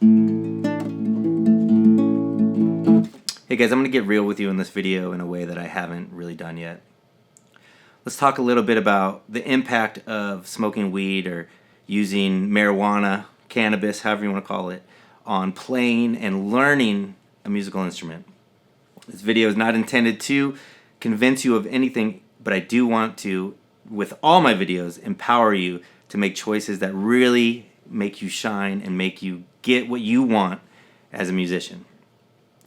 Hey guys, I'm going to get real with you in this video in a way that I haven't really done yet. Let's talk a little bit about the impact of smoking weed or using marijuana, cannabis, however you want to call it, on playing and learning a musical instrument. This video is not intended to convince you of anything, but I do want to, with all my videos, empower you to make choices that really make you shine and make you get what you want as a musician.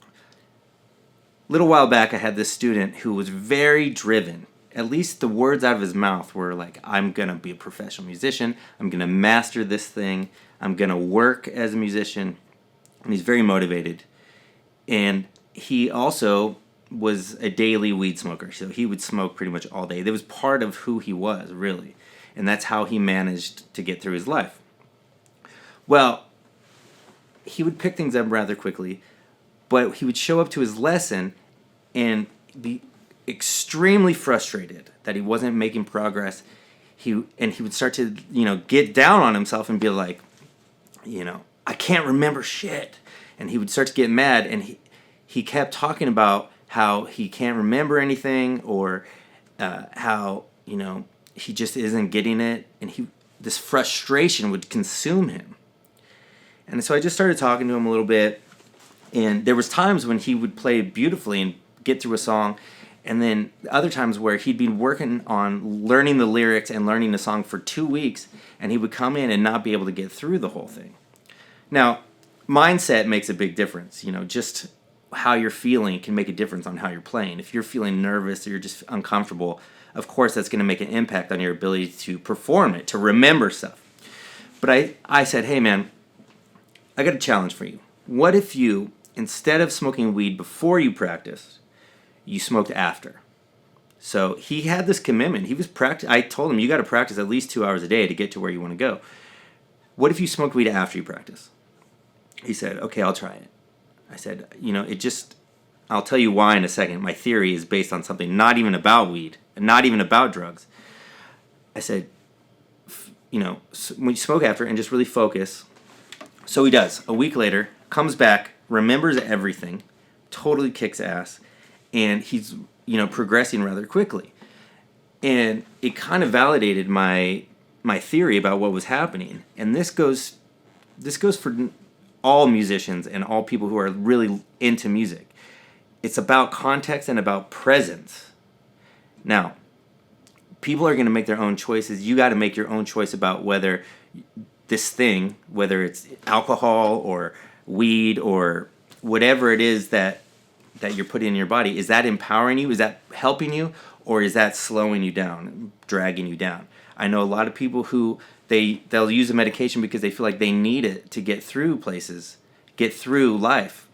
A little while back, I had this student who was very driven. At least the words out of his mouth were like, I'm going to be a professional musician. I'm going to master this thing. I'm going to work as a musician. And he's very motivated. And he also was a daily weed smoker. So he would smoke pretty much all day. That was part of who he was, really. And that's how he managed to get through his life. Well, he would pick things up rather quickly. But he would show up to his lesson and be extremely frustrated that he wasn't making progress. He would start to, get down on himself and be like, I can't remember shit. And he would start to get mad, and he kept talking about how he can't remember anything, or how, he just isn't getting it. And this frustration would consume him. And so I just started talking to him a little bit. And there was times when he would play beautifully and get through a song, and then other times where he'd been working on learning the lyrics and learning the song for 2 weeks, and he would come in and not be able to get through the whole thing. Now, mindset makes a big difference. Just how you're feeling can make a difference on how you're playing. If you're feeling nervous or you're just uncomfortable, of course that's going to make an impact on your ability to perform it, to remember stuff. But I said, hey man, I got a challenge for you. What if you, instead of smoking weed before you practiced, you smoked after? So he had this commitment. He was I told him, you got to practice at least 2 hours a day to get to where you want to go. What if you smoked weed after you practice? He said, okay, I'll try it. I said, I'll tell you why in a second. My theory is based on something not even about weed and not even about drugs. I said, when you smoke after and just really focus. So he does. A week later, comes back, remembers everything, totally kicks ass, and he's, progressing rather quickly. And it kind of validated my theory about what was happening. And this goes for all musicians and all people who are really into music. It's about context and about presence. Now, people are going to make their own choices. You got to make your own choice about whether this thing, whether it's alcohol or weed or whatever it is that you're putting in your body, is that empowering you? Is that helping you? Or is that slowing you down, dragging you down? I know a lot of people who they'll use a medication because they feel like they need it to get through places, get through life.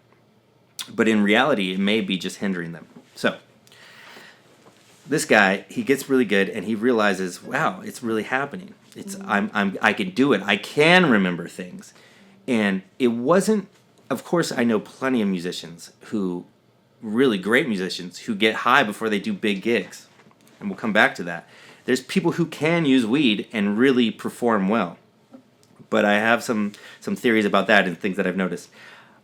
But in reality, it may be just hindering them. So this guy, he gets really good and he realizes, wow, it's really happening. I can do it. I can remember things. And it wasn't, of course, I know plenty of musicians really great musicians who get high before they do big gigs. And we'll come back to that. There's people who can use weed and really perform well. But I have some theories about that and things that I've noticed.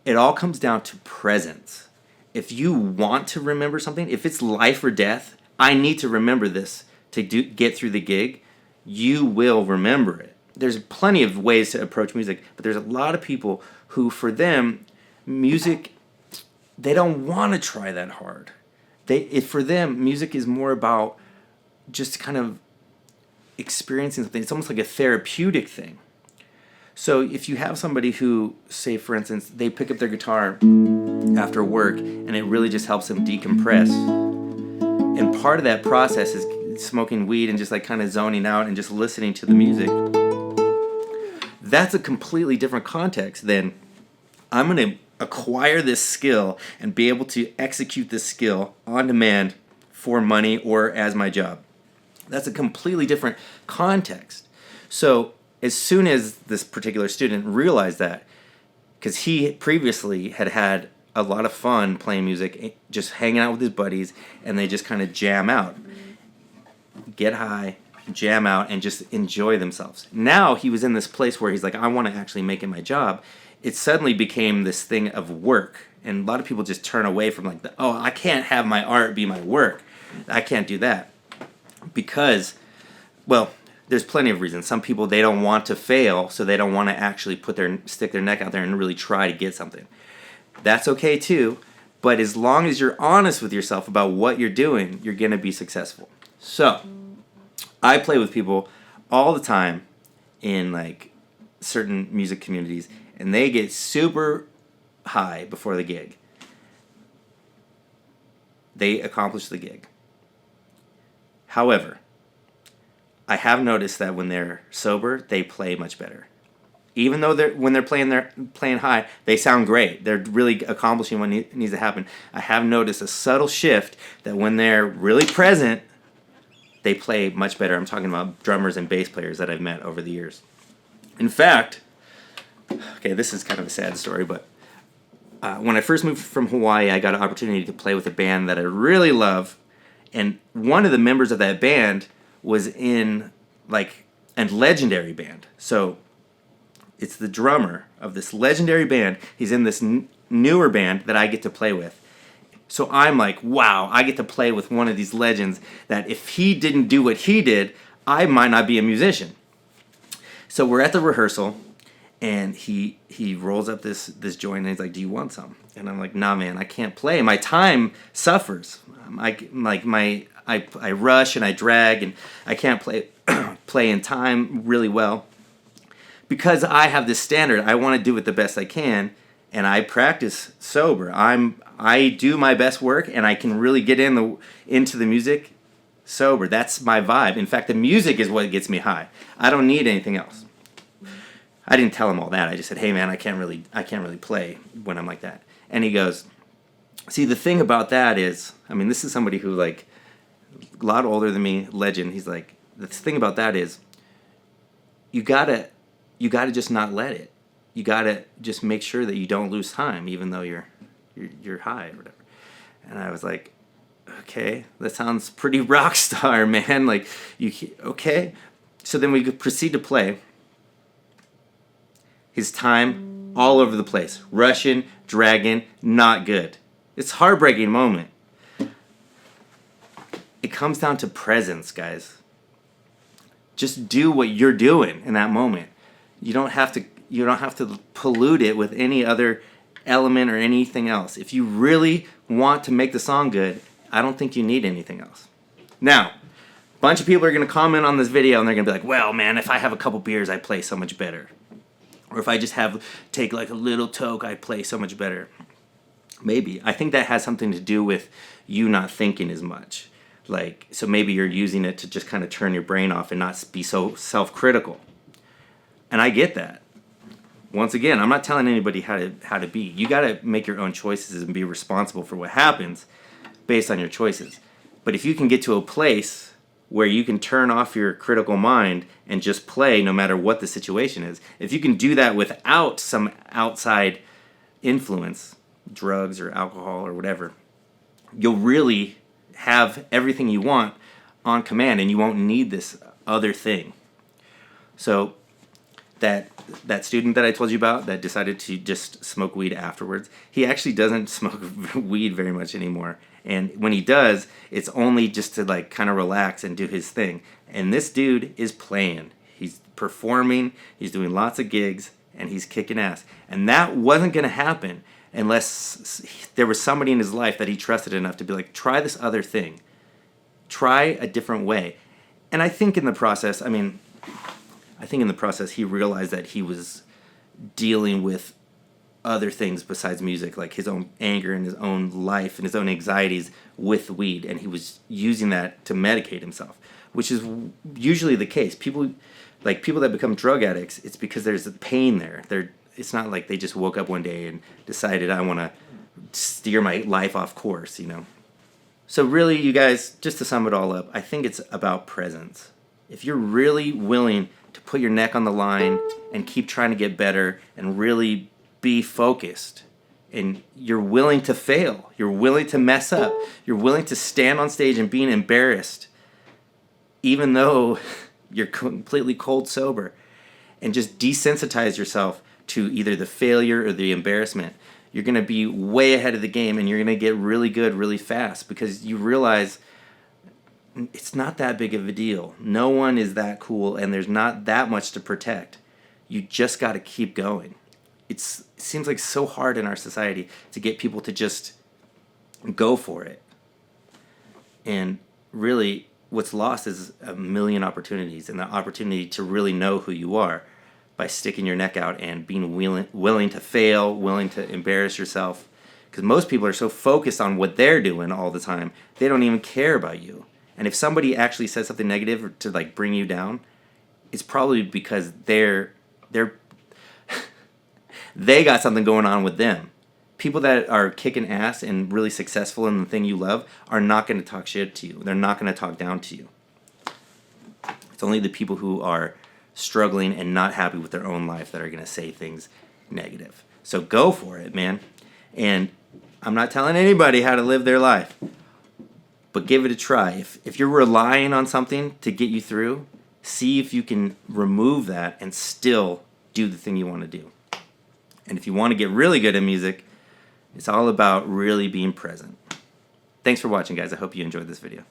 It all comes down to presence. If you want to remember something, if it's life or death, I need to remember this to get through the gig, you will remember it. There's plenty of ways to approach music, but there's a lot of people who, for them, music, they don't want to try that hard. For them, music is more about just kind of experiencing something. It's almost like a therapeutic thing. So if you have somebody who, say for instance, they pick up their guitar after work and it really just helps them decompress, and part of that process is smoking weed and just like kind of zoning out and just listening to the music, that's a completely different context than I'm going to acquire this skill and be able to execute this skill on demand for money or as my job. That's a completely different context. So as soon as this particular student realized that, because he previously had a lot of fun playing music, just hanging out with his buddies, and they just kind of jam out, get high, jam out, and just enjoy themselves. Now he was in this place where he's like, I want to actually make it my job. it suddenly became this thing of work. And a lot of people just turn away from like, I can't have my art be my work. I can't do that. Because, well, there's plenty of reasons. Some people, they don't want to fail, so they don't want to actually stick their neck out there and really try to get something. That's okay too, but as long as you're honest with yourself about what you're doing, you're going to be successful. So, I play with people all the time in like certain music communities, and they get super high before the gig. They accomplish the gig. However, I have noticed that when they're sober, they play much better. Even though when they're playing high, they sound great. They're really accomplishing what needs to happen. I have noticed a subtle shift that when they're really present, they play much better. I'm talking about drummers and bass players that I've met over the years. In fact, okay, this is kind of a sad story, but when I first moved from Hawaii, I got an opportunity to play with a band that I really love, and one of the members of that band was in like a legendary band. So it's the drummer of this legendary band. He's in this newer band that I get to play with. So I'm like, wow, I get to play with one of these legends that if he didn't do what he did, I might not be a musician. So we're at the rehearsal, and he rolls up this joint, and he's like, do you want some? And I'm like, nah, man, I can't play. My time suffers. I rush and I drag, and I can't play in time really well. Because I have this standard, I want to do it the best I can, and I practice sober. I do my best work, and I can really get into the music sober. That's my vibe. In fact, the music is what gets me high. I don't need anything else. I didn't tell him all that. I just said, hey man, I can't really play when I'm like that. And he goes, see, the thing about that is, I mean, this is somebody who like a lot older than me, legend. He's like, the thing about that is, you gotta just not let it. You gotta just make sure that you don't lose time, even though you're high or whatever. And I was like, okay, that sounds pretty rock star, man. Like, okay. So then we proceed to play. His time all over the place, rushing, dragging, not good. It's a heartbreaking moment. It comes down to presence, guys. Just do what you're doing in that moment. You don't have to pollute it with any other element or anything else. If you really want to make the song good, I don't think you need anything else. Now, a bunch of people are going to comment on this video, and they're going to be like, well, man, if I have a couple beers, I play so much better. Or if I just take like a little toke, I play so much better. Maybe. I think that has something to do with you not thinking as much. Like, so maybe you're using it to just kind of turn your brain off and not be so self-critical. And I get that. Once again, I'm not telling anybody how to be. You got to make your own choices and be responsible for what happens based on your choices. But if you can get to a place where you can turn off your critical mind and just play no matter what the situation is, if you can do that without some outside influence, drugs or alcohol or whatever, you'll really have everything you want on command, and you won't need this other thing. So that student that I told you about that decided to just smoke weed afterwards, he actually doesn't smoke weed very much anymore. And when he does, it's only just to like kind of relax and do his thing. And this dude is playing. He's performing, he's doing lots of gigs, and he's kicking ass. And that wasn't going to happen unless there was somebody in his life that he trusted enough to be like, try this other thing. Try a different way. And I think in the process, he realized that he was dealing with other things besides music, like his own anger and his own life and his own anxieties with weed, and he was using that to medicate himself, which is usually the case. People that become drug addicts, it's because there's a pain there. It's not like they just woke up one day and decided, I want to steer my life off course, you know. So really, you guys, just to sum it all up, I think it's about presence. If you're really willing to put your neck on the line and keep trying to get better and really be focused, and you're willing to fail, you're willing to mess up, you're willing to stand on stage and being embarrassed, even though you're completely cold sober, and just desensitize yourself to either the failure or the embarrassment, you're going to be way ahead of the game, and you're going to get really good really fast because you realize it's not that big of a deal. No one is that cool, and there's not that much to protect. You just got to keep going. It seems like so hard in our society to get people to just go for it. And really, what's lost is a million opportunities, and the opportunity to really know who you are by sticking your neck out and being willing to fail, willing to embarrass yourself. Because most people are so focused on what they're doing all the time, they don't even care about you. And if somebody actually says something negative to like bring you down, it's probably because they got something going on with them. People that are kicking ass and really successful in the thing you love are not going to talk shit to you. They're not going to talk down to you. It's only the people who are struggling and not happy with their own life that are going to say things negative. So go for it, man. And I'm not telling anybody how to live their life, but give it a try. If you're relying on something to get you through, see if you can remove that and still do the thing you want to do. And if you want to get really good at music, it's all about really being present. Thanks for watching, guys. I hope you enjoyed this video.